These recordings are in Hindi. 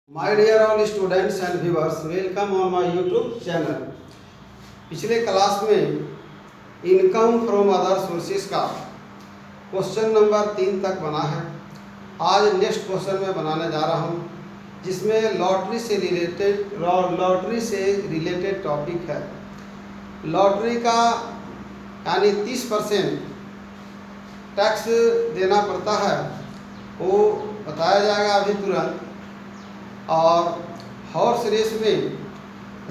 My dear all students and viewers, welcome on my YouTube channel। पिछले क्लास में इनकम फ्रॉम अदर सोर्सेस का क्वेश्चन नंबर 3 तक बना है। आज नेक्स्ट क्वेश्चन में बनाने जा रहा हूँ, जिसमें लॉटरी से रिलेटेड टॉपिक है। लॉटरी का यानी 30% टैक्स देना पड़ता है, वो बताया जाएगा अभी तुरंत। और हॉर्स रेस में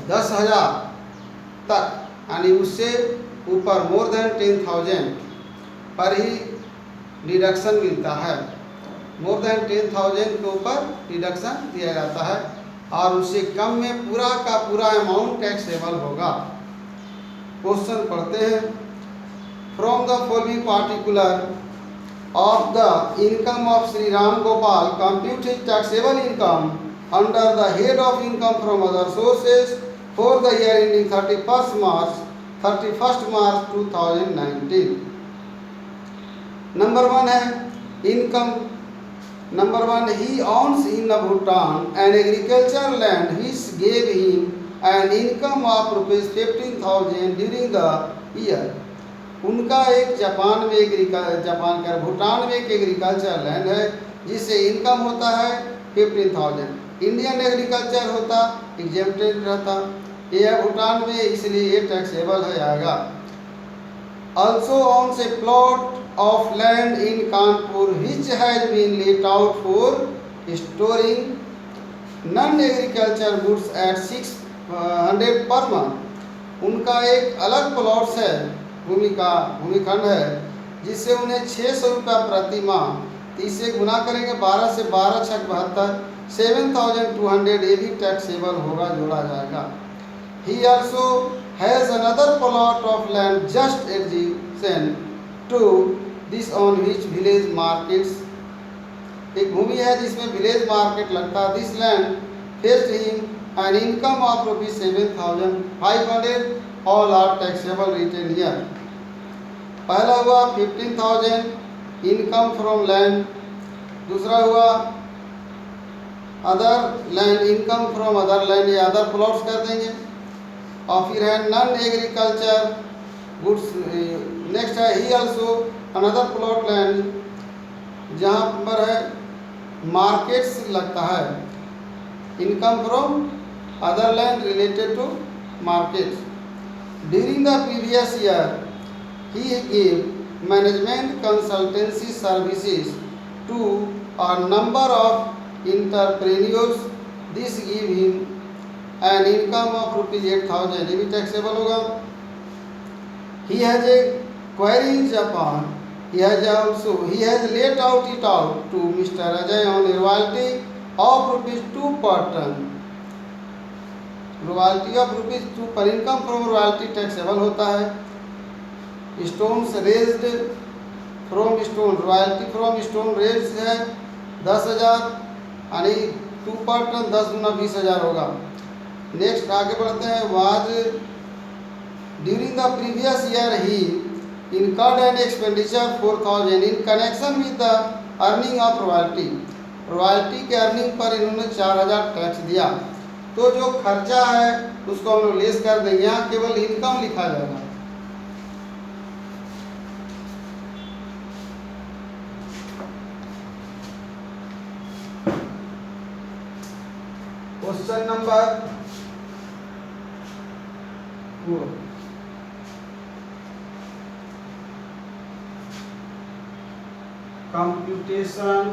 10,000 तक यानी उससे ऊपर मोर देन 10,000 पर ही डिडक्शन मिलता है। मोर देन 10,000 के ऊपर डिडक्शन दिया जाता है और उससे कम में पूरा का पूरा अमाउंट टैक्सेबल होगा। क्वेश्चन पढ़ते हैं। From the following particular of the income of Shri Ram Gopal compute his taxable income under the head of income from other sources for the year ending 31st March 2019। Number 1 है income. Number 1, he owns in Bhutan an agricultural land which gave him an income of ₹15,000 during the year। उनका एक भूटान में एक एग्रीकल्चर लैंड है जिससे इनकम होता है 15,000। इंडियन एग्रीकल्चर होता एग्जेम्प्टेड रहता, यह भूटान में, इसलिए ये टैक्सेबल है आएगा। Also owns a plot of land in Kanpur which has been let out for storing non agriculture goods at 600 per month. उनका एक अलग प्लॉट्स है, भूमिखंड है, जिससे उन्हें 600 रुपया प्रति माह, 30 से गुना करेंगे 12 से 12 छक 72, 7,200 ये भी टैक्सेबल होगा, जोड़ा जाएगा। He also has another plot of land just adjacent to this on which village markets। एक भूमि है जिसमें विलेज मार्केट लगता है। This land fetched him an income of ₹7,500। All are taxable written here। पहला हुआ 15,000 इनकम फ्रॉम लैंड, दूसरा हुआ other land, income from other land, या अदर प्लॉट्स कर देंगे। और फिर है नॉन एग्रीकल्चर गुड्स। नेक्स्ट है he also another plot land, जहाँ पर है मार्केट्स लगता है। Income from other land related to markets. During the previous year he gave management consultancy services to a number of entrepreneurs। This gave him an income of ₹8,000। ये भी टैक्सेबल होगा। He has a quarry in Japan। He has let out it out to Mr. Ajay on a royalty of ₹2 per ton। Royalty of ₹2 पर इनकम फ्रॉम रॉयल्टी टैक्सेबल होता है। Stones raised from stone, royalty from stone raised है 10,000 यानी 2 पर टन, 10 गुना 20,000 होगा। नेक्स्ट आगे बढ़ते हैं। Was during the previous year he incurred an expenditure 4,000 in connection with the earning of royalty. Royalty के अर्निंग पर इन्होंने 4,000 टैक्स दिया। तो जो खर्चा है उसको हम लोग लेस कर देंगे, यहाँ केवल इनकम लिखा जाएगा। Question number 4, computation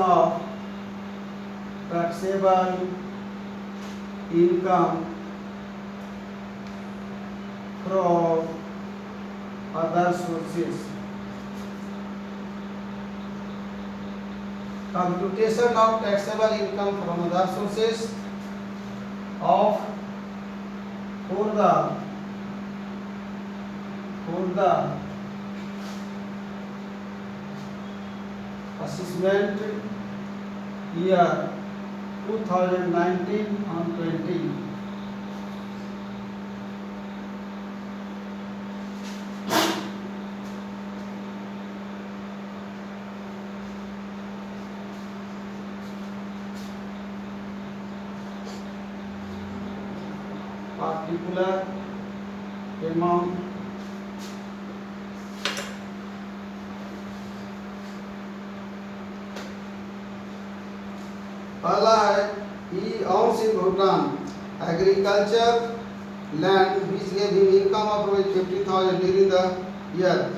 of taxable income from other sources. Computation of taxable income from other sources of for the assessment year 2019 and 20। particular amount पहला है he owns in Bhutan agriculture land which gave him income of rupees 50,000 during the year.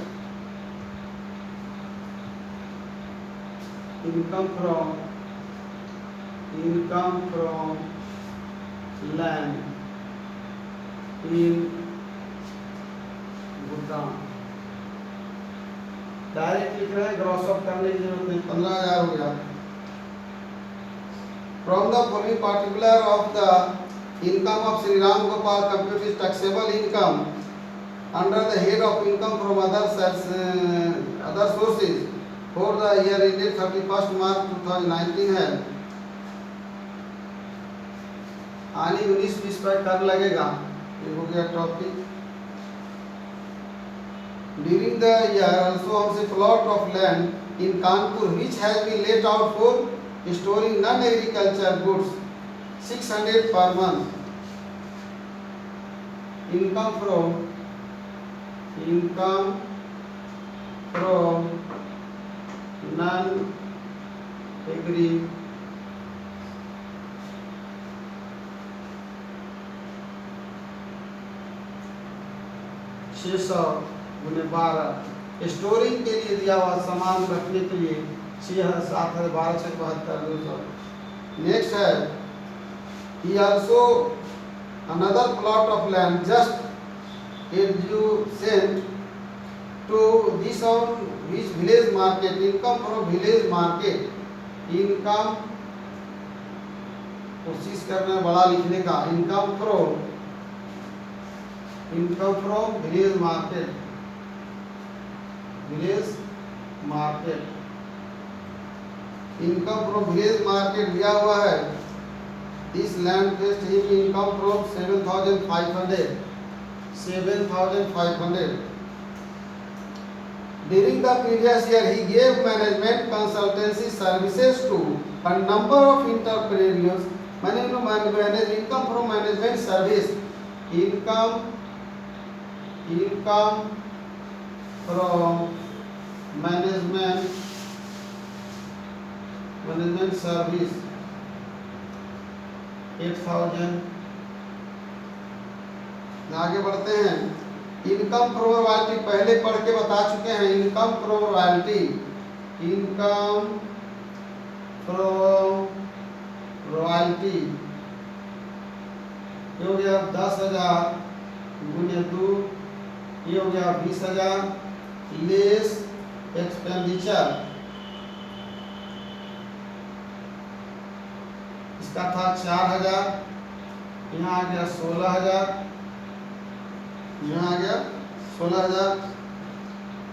Income from land in Bhutan. Direct लिख रहे हैं, ग्रॉस अप करने की जरूरत नहीं, 15,000 हो गया. From the following particular of the income of Sri Ram Gopal compute his taxable income under the head of income from other sources for the year ended 31st March 2019 है. आनी 19-20 पर कर लगेगा. ये हो गया topic. During the year also owns a plot of land in Kanpur which has been let out for storing non-agriculture goods 600 per month. Income from non-agri 600 गुने 12 स्टोरिंग के लिए दिया हुआ सामान रखने के लिए 6,712 नेक्स्ट है he also another plot of land just adjacent to this on which village market income from village market income कोशिश करना बड़ा लिखने का income from village market income from village market दिया हुआ है. This land fetched him income from 7,500. During the previous year, he gave management consultancy services to a number of entrepreneurs. Manage income from management service. Income from management service 8,000. आगे बढ़ते हैं. इनकम फ्रॉम रॉयल्टी पहले पढ़ के बता चुके हैं. इनकम फ्रॉम रॉयल्टी ये हो गया 10,000 गुने 2, ये हो गया 20,000 लेस एक्सपेंडिचर. इसका था 4,000, यहाँ आ गया 16,000, यहाँ आ गया 16,000.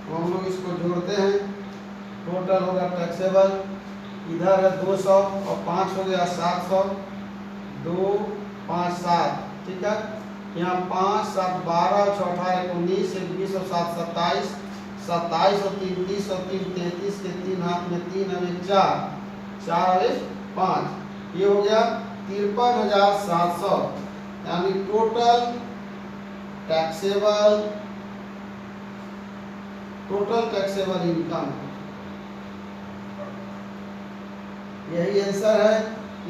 हम लोग इसको जोड़ते हैं, टोटल होगा टैक्सेबल. इधर है 200 और 5 हो गया 700. 2, 5, 7 ठीक है. यहाँ 5, 7, 12, 6, 18, 19, 20 और 7, 27, 27 और 3, 30 और 3, 33 के 3 हाथ में 3 और 1 4, 4 और 1 5. ये हो गया 53,700. यानी टोटल टैक्सेबल इनकम. यही आंसर है.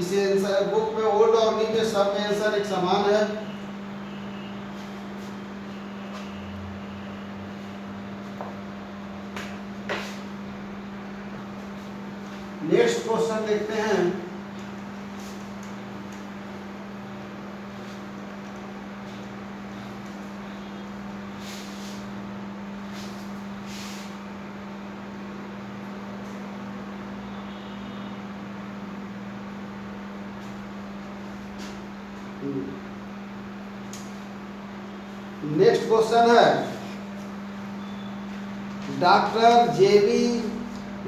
इसे आंसर बुक में ओल्ड और न्यू में सब में आंसर एक समान है. नेक्स्ट क्वेश्चन देखते हैं. नेक्स्ट क्वेश्चन है doctor JB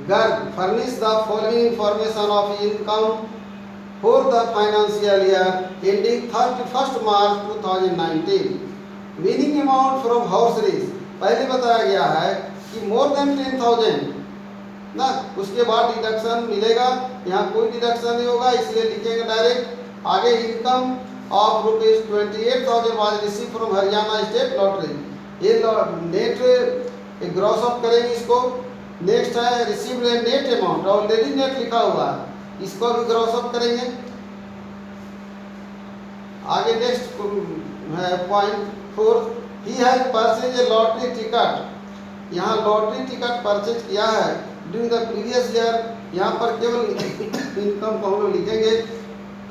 Garg furnish the following information of income for the financial year ending 31st March 2019. Winning amount from horse race पहले बताया गया है कि मोर देन 10,000 ना, उसके बाद डिडक्शन मिलेगा. यहाँ कोई डिडक्शन नहीं होगा इसलिए लिखेंगे डायरेक्ट. आगे income of ₹28,000 was receive from Haryana state lottery. ये नेट ग्रॉस अप करेंगे इसको। नेक्स्ट है receive net amount, already net लिखा हुआ है, इसको भी ग्रॉस अप करेंगे। आगे नेक्स्ट है point 4, he has purchase a lottery ticket. यहाँ लॉटरी टिकट परचेज किया है ड्यूरिंग द प्रीवियस ईयर। यहाँ पर केवल इनकम को हम लोग लिखेंगे।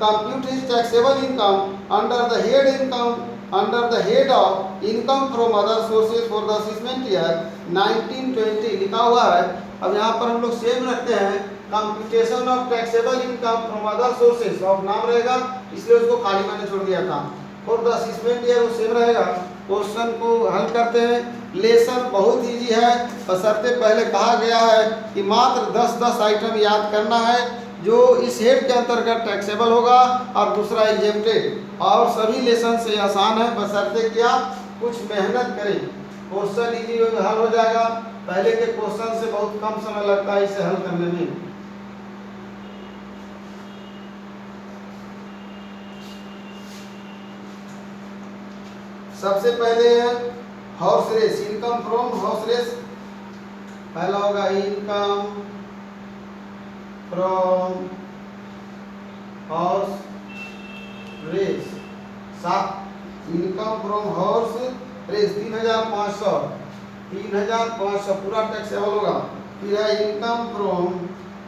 Compute his taxable income under the head income under the head of income from other sources for the assessment year 1920 लिखा हुआ है। अब यहाँ पर हम लोग सेम रखते हैं computation of taxable income from other sources, of नाम रहेगा इसलिए उसको खाली मैंने छोड़ दिया था। फॉर द असेसमेंट ईयर वो सेम रहेगा। क्वेश्चन को हल करते हैं। लेसन बहुत इजी है, बशर्ते पहले कहा गया है कि मात्र 10-10 आइटम याद करना है जो इस हेड के अंतर्गत टैक्सेबल होगा और दूसरा एग्जेम्प्टेड। और सभी लेसन से आसान है, बशर्ते क्या कुछ मेहनत करें। क्वेश्चन इजी हल हो जाएगा। पहले के क्वेश्चन से बहुत कम समय लगता है इसे हल करने में। सबसे पहले है horse race, income from horse race. पहला होगा income from horse race. Income from horse race 3,500 पूरा टैक्सेबल होगा। फिर है income from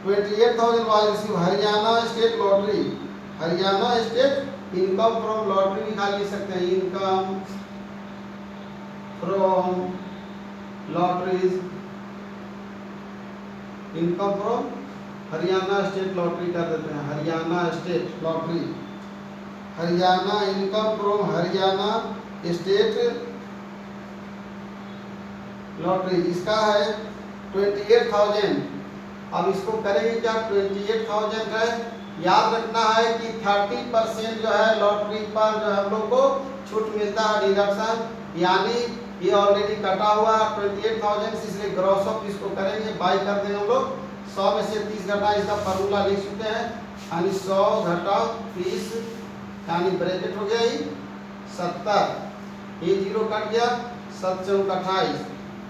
28,000 was receive Haryana state lottery. Haryana state income from lottery भी खाली लिख सकते हैं, income from lotteries, income from Haryana state lottery कर देते हैं, Haryana state lottery. Haryana income from Haryana state lottery, इसका है 28,000। अब इसको करेंगे क्या, 28,000 है। याद रखना है कि 30% जो है लॉटरी पर जो हम लोग को छूट मिलता है, डिडक्शन, यानी ये ऑलरेडी कटा हुआ 28,000, इसलिए ग्रॉस ऑफ इसको करेंगे, बाई कर देंगे हम लोग। 100 में से 30 घटा, इसका फार्मूला लिख चुके हैं, यानी 100 घटा 30 यानी ब्रैकेट हो गया ही 70, ये जीरो कट गया, 7 चौक 28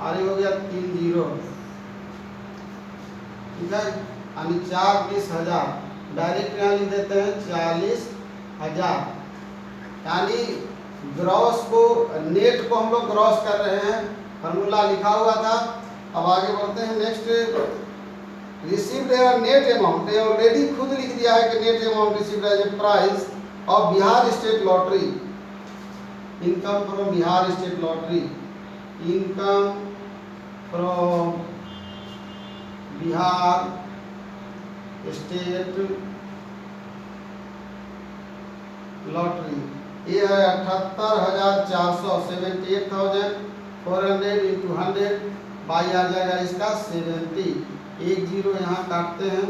और ये हो गया 3 जीरो, ठीक है, यानी 40,000। डायरेक्ट यहाँ लिख देते हैं 40,000, यानी ग्रॉस को नेट को हम लोग ग्रॉस कर रहे हैं, फार्मूला लिखा हुआ था। अब आगे बढ़ते हैं। नेक्स्ट रिसीव्ड नेट अमाउंट, ये ऑलरेडी खुद लिख दिया है कि net amount received as a price of Bihar state lottery. Income from Bihar state lottery, income from Bihar state lottery, ये है 78,400, 78,400 इंटू 100 बाई आ जाएगा इसका 70। 1 जीरो यहाँ काटते हैं,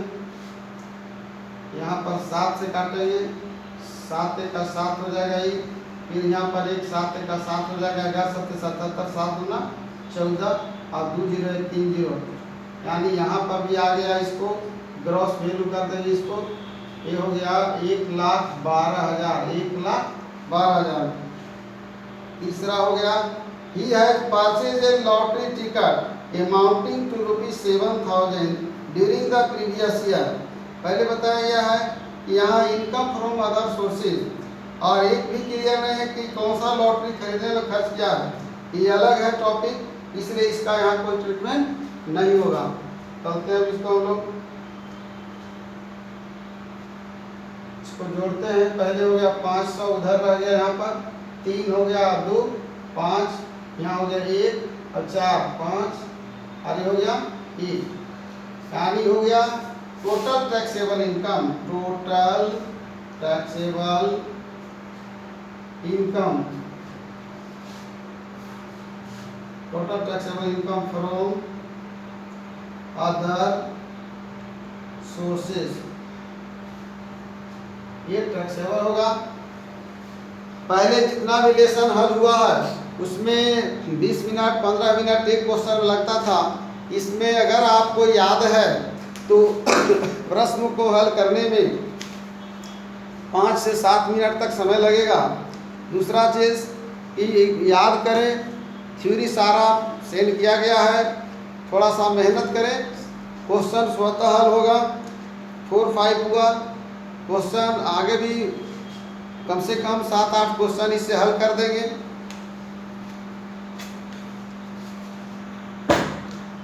यहाँ पर 7 से काटेंगे, 7 का 7 हो जाएगा ये, फिर यहाँ पर एक 7 का 7 हो जाएगा, 11 7 77, 7 गुना 14 और 2 जीरो 3 जीरो, यानी यहाँ पर भी आ गया। इसको ग्रॉस वैल्यू कर देंगे इसको, ये हो गया 1,12,000, 1,12,000। तीसरा हो गया he has purchase a lottery ticket amounting to ₹7,000 during the previous year. पहले बताया गया है कि यहाँ इनकम फ्रॉम अदर सोर्सेज, और एक भी क्लियर नहीं है कि कौन सा लॉटरी खरीदने में खर्च किया है, ये अलग है टॉपिक, इसलिए इसका यहाँ कोई ट्रीटमेंट नहीं होगा। चलते हैं इसको हम लोग इसको जोड़ते हैं। पहले हो गया 500, उधर रह गया यहाँ पर 3 हो गया, 2 5 यहाँ हो गया 1 और 4 5 और ये हो गया 1, यानी हो गया total taxable income, total taxable income, total taxable income from other sources, ये टैक्सेबल होगा। पहले जितना भी लेसन हल हुआ है उसमें 20 मिनट 15 मिनट एक क्वेश्चन लगता था। इसमें अगर आपको याद है तो प्रश्न को हल करने में 5 से 7 मिनट तक समय लगेगा। दूसरा चीज़ कि याद करें, थ्योरी सारा सेंड किया गया है, थोड़ा सा मेहनत करें, क्वेश्चन स्वतः हल होगा। 4-5 हुआ क्वेश्चन, आगे भी कम से कम 7-8 क्वेश्चन इससे हल कर देंगे।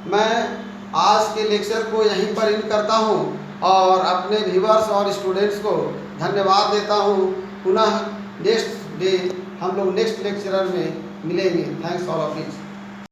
मैं आज के लेक्चर को यहीं पर एंड करता हूँ और अपने व्यूअर्स और स्टूडेंट्स को धन्यवाद देता हूँ। पुनः नेक्स्ट डे हम लोग नेक्स्ट लेक्चरर में मिलेंगे। Thanks all of it.